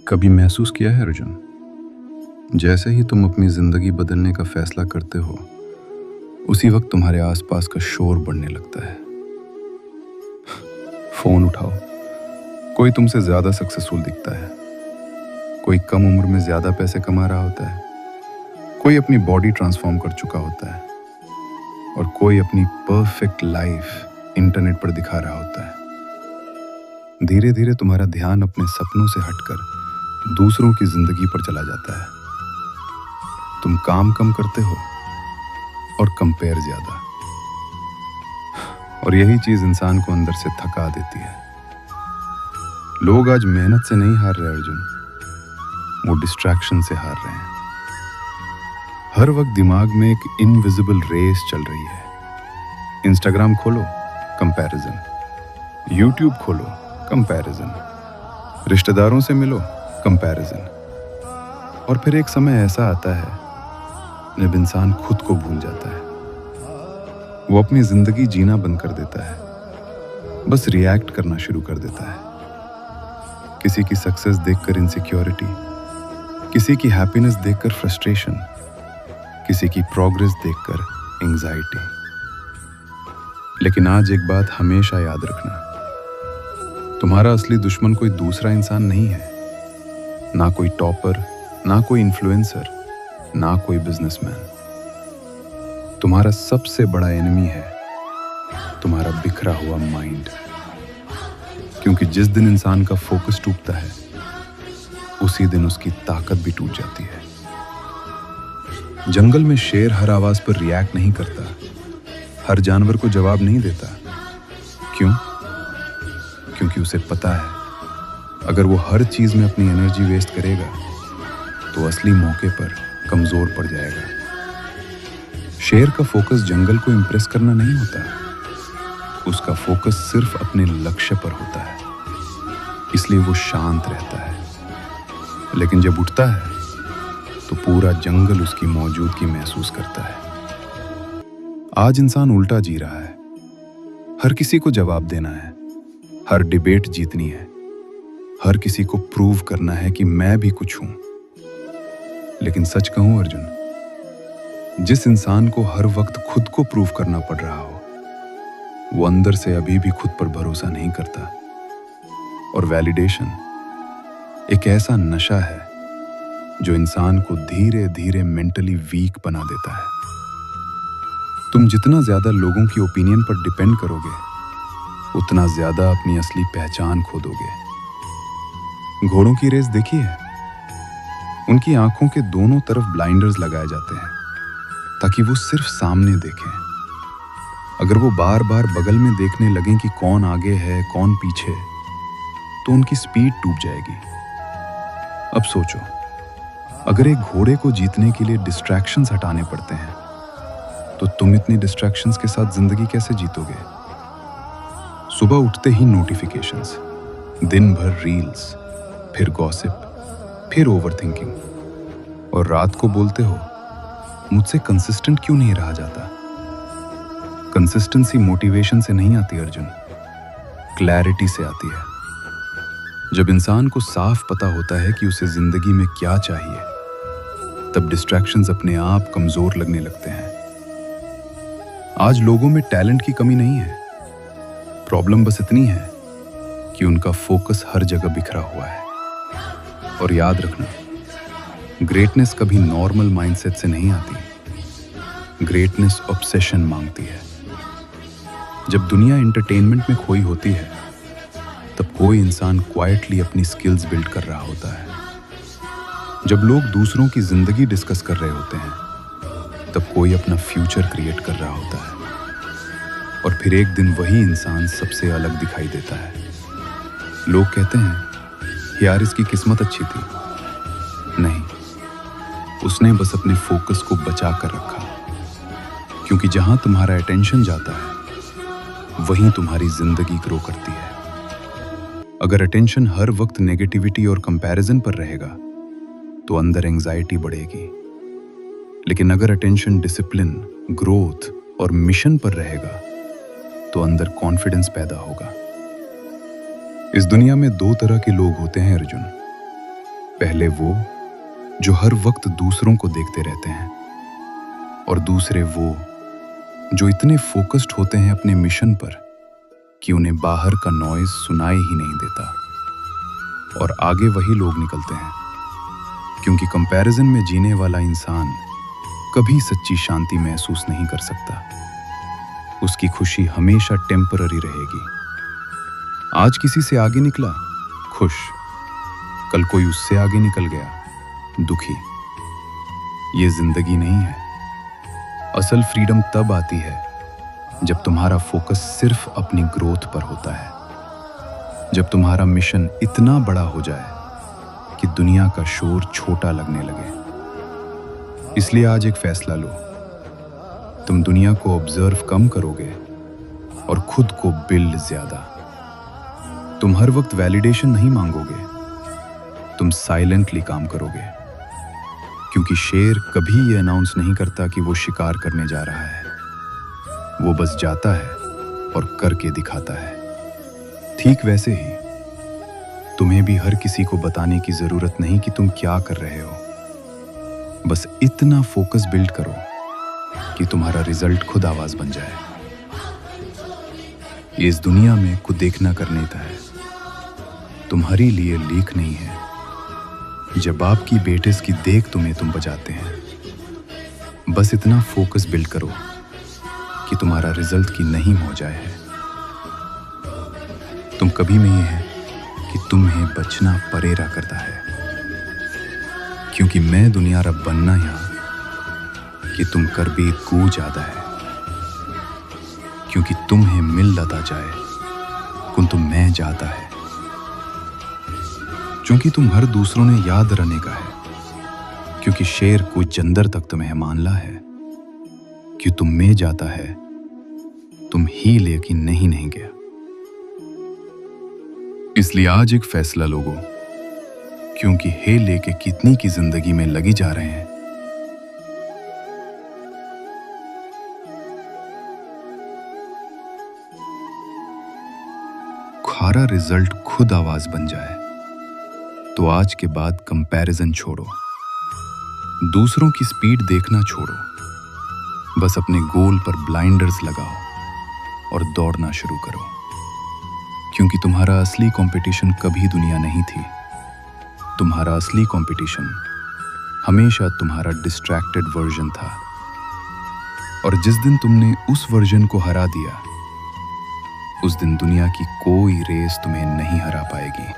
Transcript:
कभी महसूस किया है अर्जुन, जैसे ही तुम अपनी जिंदगी बदलने का फैसला करते हो उसी वक्त तुम्हारे आसपास का शोर बढ़ने लगता है। फोन उठाओ, कोई तुमसे ज्यादा सक्सेसफुल दिखता है, कोई कम उम्र में ज्यादा पैसे कमा रहा होता है, कोई अपनी बॉडी ट्रांसफॉर्म कर चुका होता है और कोई अपनी परफेक्ट लाइफ इंटरनेट पर दिखा रहा होता है। धीरे धीरे तुम्हारा ध्यान अपने सपनों से हटकर दूसरों की जिंदगी पर चला जाता है। तुम काम कम करते हो और कंपेयर ज्यादा, और यही चीज इंसान को अंदर से थका देती है। लोग आज मेहनत से नहीं हार रहे अर्जुन, वो डिस्ट्रैक्शन से हार रहे हैं। हर वक्त दिमाग में एक इनविजिबल रेस चल रही है। इंस्टाग्राम खोलो, कंपैरिजन। यूट्यूब खोलो, कंपैरिजन। रिश्तेदारों से मिलो, कंपैरिजन। और फिर एक समय ऐसा आता है जब इंसान खुद को भूल जाता है। वो अपनी जिंदगी जीना बंद कर देता है, बस रिएक्ट करना शुरू कर देता है। किसी की सक्सेस देखकर इनसिक्योरिटी, किसी की हैप्पीनेस देखकर फ्रस्ट्रेशन, किसी की प्रोग्रेस देखकर एंजाइटी। लेकिन आज एक बात हमेशा याद रखना, तुम्हारा असली दुश्मन कोई दूसरा इंसान नहीं है। ना कोई टॉपर, ना कोई इन्फ्लुएंसर, ना कोई बिजनेसमैन। तुम्हारा सबसे बड़ा एनिमी है तुम्हारा बिखरा हुआ माइंड। क्योंकि जिस दिन इंसान का फोकस टूटता है उसी दिन उसकी ताकत भी टूट जाती है। जंगल में शेर हर आवाज पर रिएक्ट नहीं करता, हर जानवर को जवाब नहीं देता। क्यों? क्योंकि उसे पता है अगर वो हर चीज में अपनी एनर्जी वेस्ट करेगा तो असली मौके पर कमजोर पड़ जाएगा। शेर का फोकस जंगल को इंप्रेस करना नहीं होता, उसका फोकस सिर्फ अपने लक्ष्य पर होता है, इसलिए वो शांत रहता है। लेकिन जब उठता है तो पूरा जंगल उसकी मौजूदगी महसूस करता है। आज इंसान उल्टा जी रहा है, हर किसी को जवाब देना है, हर डिबेट जीतनी है, हर किसी को प्रूव करना है कि मैं भी कुछ हूं। लेकिन सच कहूं अर्जुन, जिस इंसान को हर वक्त खुद को प्रूव करना पड़ रहा हो वो अंदर से अभी भी खुद पर भरोसा नहीं करता। और वैलिडेशन एक ऐसा नशा है जो इंसान को धीरे धीरे मेंटली वीक बना देता है। तुम जितना ज्यादा लोगों की ओपिनियन पर डिपेंड करोगे उतना ज्यादा अपनी असली पहचान खो दोगे। घोड़ों की रेस देखी है? उनकी आंखों के दोनों तरफ ब्लाइंडर्स लगाए जाते हैं ताकि वो सिर्फ सामने देखें। अगर वो बार बार बगल में देखने लगें कि कौन आगे है कौन पीछे, तो उनकी स्पीड टूट जाएगी। अब सोचो, अगर एक घोड़े को जीतने के लिए डिस्ट्रैक्शंस हटाने पड़ते हैं तो तुम इतनी डिस्ट्रैक्शंस के साथ जिंदगी कैसे जीतोगे? सुबह उठते ही नोटिफिकेशंस, दिन भर रील्स, फिर गॉसिप, फिर ओवरथिंकिंग, और रात को बोलते हो मुझसे कंसिस्टेंट क्यों नहीं रहा जाता? कंसिस्टेंसी मोटिवेशन से नहीं आती अर्जुन, क्लैरिटी से आती है। जब इंसान को साफ पता होता है कि उसे जिंदगी में क्या चाहिए, तब डिस्ट्रैक्शंस अपने आप कमजोर लगने लगते हैं। आज लोगों में टैलेंट की कमी नहीं है, प्रॉब्लम बस इतनी है कि उनका फोकस हर जगह बिखरा हुआ है। और याद रखना, ग्रेटनेस कभी नॉर्मल माइंडसेट से नहीं आती, ग्रेटनेस ऑब्सेशन मांगती है। जब दुनिया एंटरटेनमेंट में खोई होती है तब कोई इंसान क्वाइटली अपनी स्किल्स बिल्ड कर रहा होता है। जब लोग दूसरों की जिंदगी डिस्कस कर रहे होते हैं तब कोई अपना फ्यूचर क्रिएट कर रहा होता है। और फिर एक दिन वही इंसान सबसे अलग दिखाई देता है। लोग कहते हैं यार इसकी किस्मत अच्छी थी। नहीं, उसने बस अपने फोकस को बचा कर रखा। क्योंकि जहां तुम्हारा अटेंशन जाता है वहीं तुम्हारी जिंदगी ग्रो करती है। अगर अटेंशन हर वक्त नेगेटिविटी और कंपैरिजन पर रहेगा तो अंदर एंजाइटी बढ़ेगी। लेकिन अगर अटेंशन डिसिप्लिन, ग्रोथ और मिशन पर रहेगा तो अंदर कॉन्फिडेंस पैदा होगा। इस दुनिया में दो तरह के लोग होते हैं अर्जुन, पहले वो जो हर वक्त दूसरों को देखते रहते हैं, और दूसरे वो जो इतने फोकस्ड होते हैं अपने मिशन पर कि उन्हें बाहर का नॉइज सुनाई ही नहीं देता। और आगे वही लोग निकलते हैं, क्योंकि कंपैरिजन में जीने वाला इंसान कभी सच्ची शांति महसूस नहीं कर सकता। उसकी खुशी हमेशा टेम्पररी रहेगी। आज किसी से आगे निकला, खुश, कल कोई उससे आगे निकल गया, दुखी। ये जिंदगी नहीं है। असल फ्रीडम तब आती है जब तुम्हारा फोकस सिर्फ अपनी ग्रोथ पर होता है, जब तुम्हारा मिशन इतना बड़ा हो जाए कि दुनिया का शोर छोटा लगने लगे। इसलिए आज एक फैसला लो। तुम दुनिया को ऑब्जर्व कम करोगे और खुद को बिल्ड ज्यादा। तुम हर वक्त वैलिडेशन नहीं मांगोगे, तुम साइलेंटली काम करोगे, क्योंकि शेर कभी ये अनाउंस नहीं करता कि वो शिकार करने जा रहा है। वो बस जाता है और करके दिखाता है। ठीक वैसे ही तुम्हें भी हर किसी को बताने की जरूरत नहीं कि तुम क्या कर रहे हो। बस इतना फोकस बिल्ड करो कि तुम्हारा रिजल्ट खुद आवाज बन जाए। ये इस दुनिया में खुद देखना करने था है, तुम्हारे लिए लीक नहीं है। जब आपकी बेटिस की देख तुम बजाते हैं, बस इतना फोकस बिल्ड करो कि तुम्हारा रिजल्ट की नहीं हो जाए है। तुम कभी में ये है कि तुम्हें बचना परेरा करता है, क्योंकि मैं दुनिया रब बनना यहाँ कि तुम कर भी गू ज्यादा है, क्योंकि तुम्हें मिल लता जाए कुन तुम मैं जाता है, क्योंकि तुम हर दूसरों ने याद रहने का है, क्योंकि शेर कुछ जंदर तक तुम्हें मानला है कि तुम में जाता है, तुम ही लेकिन नहीं गया। इसलिए आज एक फैसला लोगो, क्योंकि हे लेके कितनी की जिंदगी में लगी जा रहे हैं। खारा रिजल्ट खुद आवाज बन जाए तो आज के बाद कंपैरिजन छोड़ो, दूसरों की स्पीड देखना छोड़ो, बस अपने गोल पर ब्लाइंडर्स लगाओ और दौड़ना शुरू करो, क्योंकि तुम्हारा असली कंपटीशन कभी दुनिया नहीं थी। तुम्हारा असली कंपटीशन हमेशा तुम्हारा डिस्ट्रैक्टेड वर्जन था, और जिस दिन तुमने उस वर्जन को हरा दिया, उस दिन दुनिया की कोई रेस तुम्हें नहीं हरा पाएगी।